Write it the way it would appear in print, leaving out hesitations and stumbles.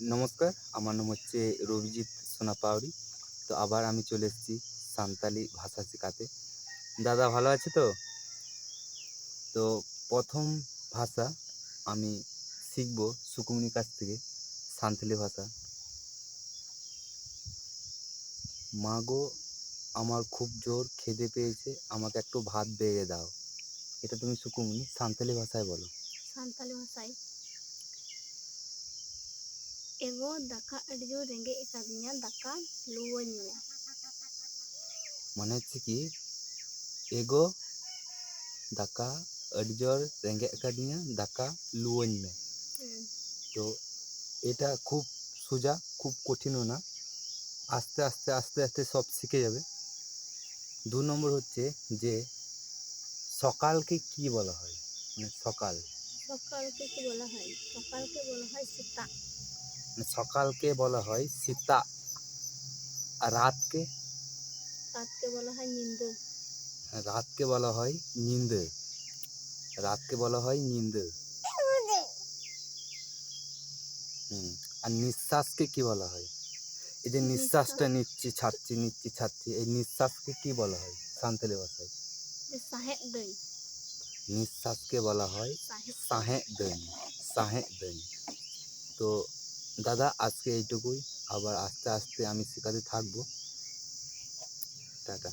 নমস্কার, আমার নাম হচ্ছে রবিজিৎ সোনা পাওরি। তো আবার আমি চলে এসেছি সাঁওতালি ভাষা শেখাতে। দাদা ভালো আছে তো? তো প্রথম ভাষা আমি শিখব সুকুমনির কাছ থেকে সাঁওতালি ভাষা। মা গো, আমার খুব জোর খিদে পেয়েছে, আমাকে একটু ভাত বেড়ে দাও। এটা তুমি সুকুমনি সাঁওতালি ভাষায় বলো। সান্তালি ভাষায় এগো দাকা আᱹᱰᱤ ᱡᱳᱨ ᱨᱮᱸᱜᱮᱡ ᱟᱠᱟᱫᱤᱧᱟ দাকা লুয়াኝ মে। মানে হচ্ছে কি, এগো দাকা আᱹᱰᱤ জোর রেᱸᱜᱮᱡ আকাদিয়া দাকা লুয়াኝ মে। তো এটা খুব সোজা, খুব কঠিনও না, আস্তে আস্তে আস্তে আস্তে সব শিখে যাবে। 2 নম্বর হচ্ছে যে সকালকে কি বলা হয়, মানে সকাল, সকালকে কি বলা হয়? সকালকে বলা হয় সেতাগ। মানে সকালকে বলা হয় সীতা। আর রাতকে, রাতকে বলা হয় নিন্দা। রাতকে বলা হয় নিন্দে। রাতকে বলা হয় নিন্দে। আর নিঃশ্বাসকে কি বলা হয়? এই যে নিঃশ্বাসটা নিচ্ছি ছাড়ছি নিচ্ছি ছাড়ছি, এই নিঃশ্বাসকে কি বলা হয় সাঁওতালি ভাষায়? সাহেব দই। নিঃশ্বাসকে বলা হয় সাহেব সাহেঁ দনি। সাহেঁ দনি। তো দাদা আজকে এইটুকুই, আবার আস্তে আস্তে আমি শেখাতে থাকবো। টাটা।